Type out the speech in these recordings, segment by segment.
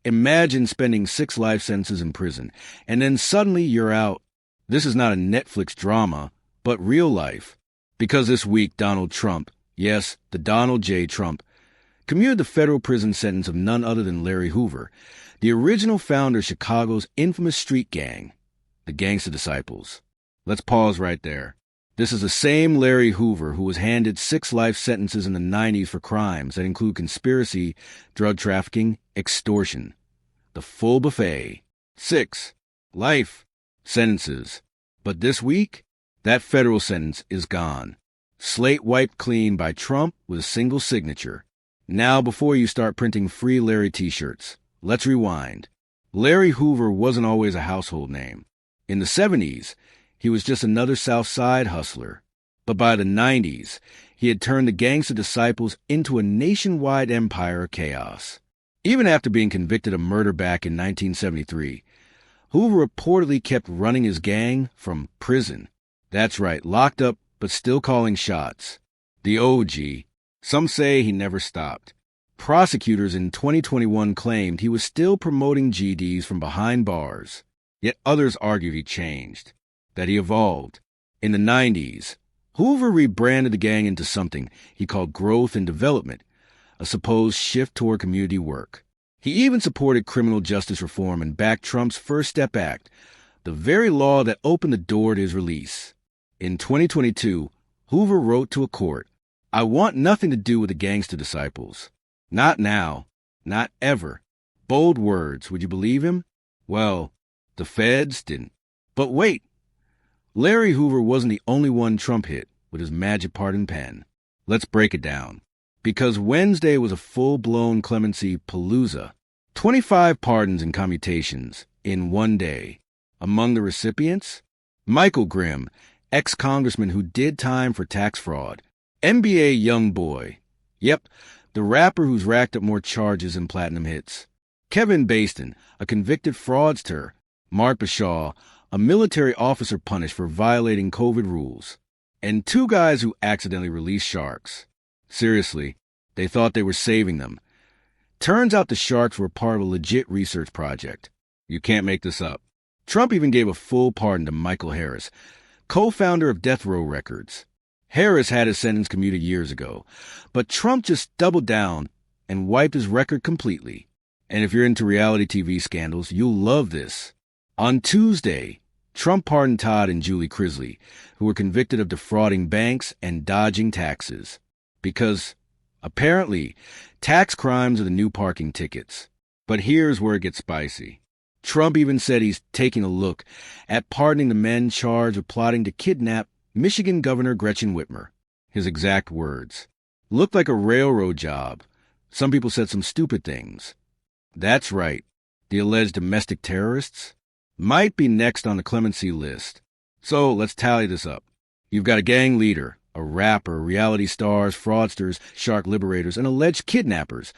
Imagine spending 6 life sentences in prison, and then suddenly you're out. This is not a Netflix drama, but real life. Because this week, Donald Trump, yes, the Donald J. Trump, commuted the federal prison sentence of none other than Larry Hoover, the original founder of Chicago's infamous street gang, the Gangster Disciples. Let's pause right there. This is the same Larry Hoover who was handed 6 life sentences in the 90s for crimes that include conspiracy, drug trafficking, extortion. The full buffet. 6 life sentences. But this week, that federal sentence is gone. Slate wiped clean by Trump with a single signature. Now, before you start printing free Larry t-shirts, let's rewind. Larry Hoover wasn't always a household name. In the 70s, he was just another South Side hustler. But by the 90s, he had turned the Gangster Disciples into a nationwide empire of chaos. Even after being convicted of murder back in 1973, Hoover reportedly kept running his gang from prison. That's right, locked up but still calling shots. The OG. Some say he never stopped. Prosecutors in 2021 claimed he was still promoting GDs from behind bars. Yet others argued he changed, that he evolved. In the 90s, Hoover rebranded the gang into something he called growth and development, a supposed shift toward community work. He even supported criminal justice reform and backed Trump's First Step Act, the very law that opened the door to his release. In 2022, Hoover wrote to a court, "I want nothing to do with the Gangster Disciples. Not now. Not ever." Bold words. Would you believe him? Well, the feds didn't. But wait. Larry Hoover wasn't the only one Trump hit with his magic pardon pen. Let's break it down. Because Wednesday was a full-blown clemency palooza. 25 pardons and commutations in one day. Among the recipients, Michael Grimm, ex-congressman who did time for tax fraud. NBA young boy. Yep, the rapper who's racked up more charges than platinum hits. Kevin Baston, a convicted fraudster. Mark Bashaw, a military officer punished for violating COVID rules. And 2 guys who accidentally released sharks. Seriously, they thought they were saving them. Turns out the sharks were part of a legit research project. You can't make this up. Trump even gave a full pardon to Michael Harris, co-founder of Death Row Records. Harris had his sentence commuted years ago, but Trump just doubled down and wiped his record completely. And if you're into reality TV scandals, you'll love this. On Tuesday, Trump pardoned Todd and Julie Crisley, who were convicted of defrauding banks and dodging taxes. Because, apparently, tax crimes are the new parking tickets. But here's where it gets spicy. Trump even said he's taking a look at pardoning the men charged with plotting to kidnap Michigan Governor Gretchen Whitmer. His exact words. Looked like a railroad job. Some people said some stupid things. That's right. The alleged domestic terrorists might be next on the clemency list. So let's tally this up. You've got a gang leader, a rapper, reality stars, fraudsters, shark liberators, and alleged kidnappers,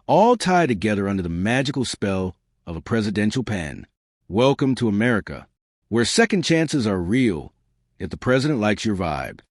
all tied together under the magical spell of a presidential pen. Welcome to America, where second chances are real if the president likes your vibe.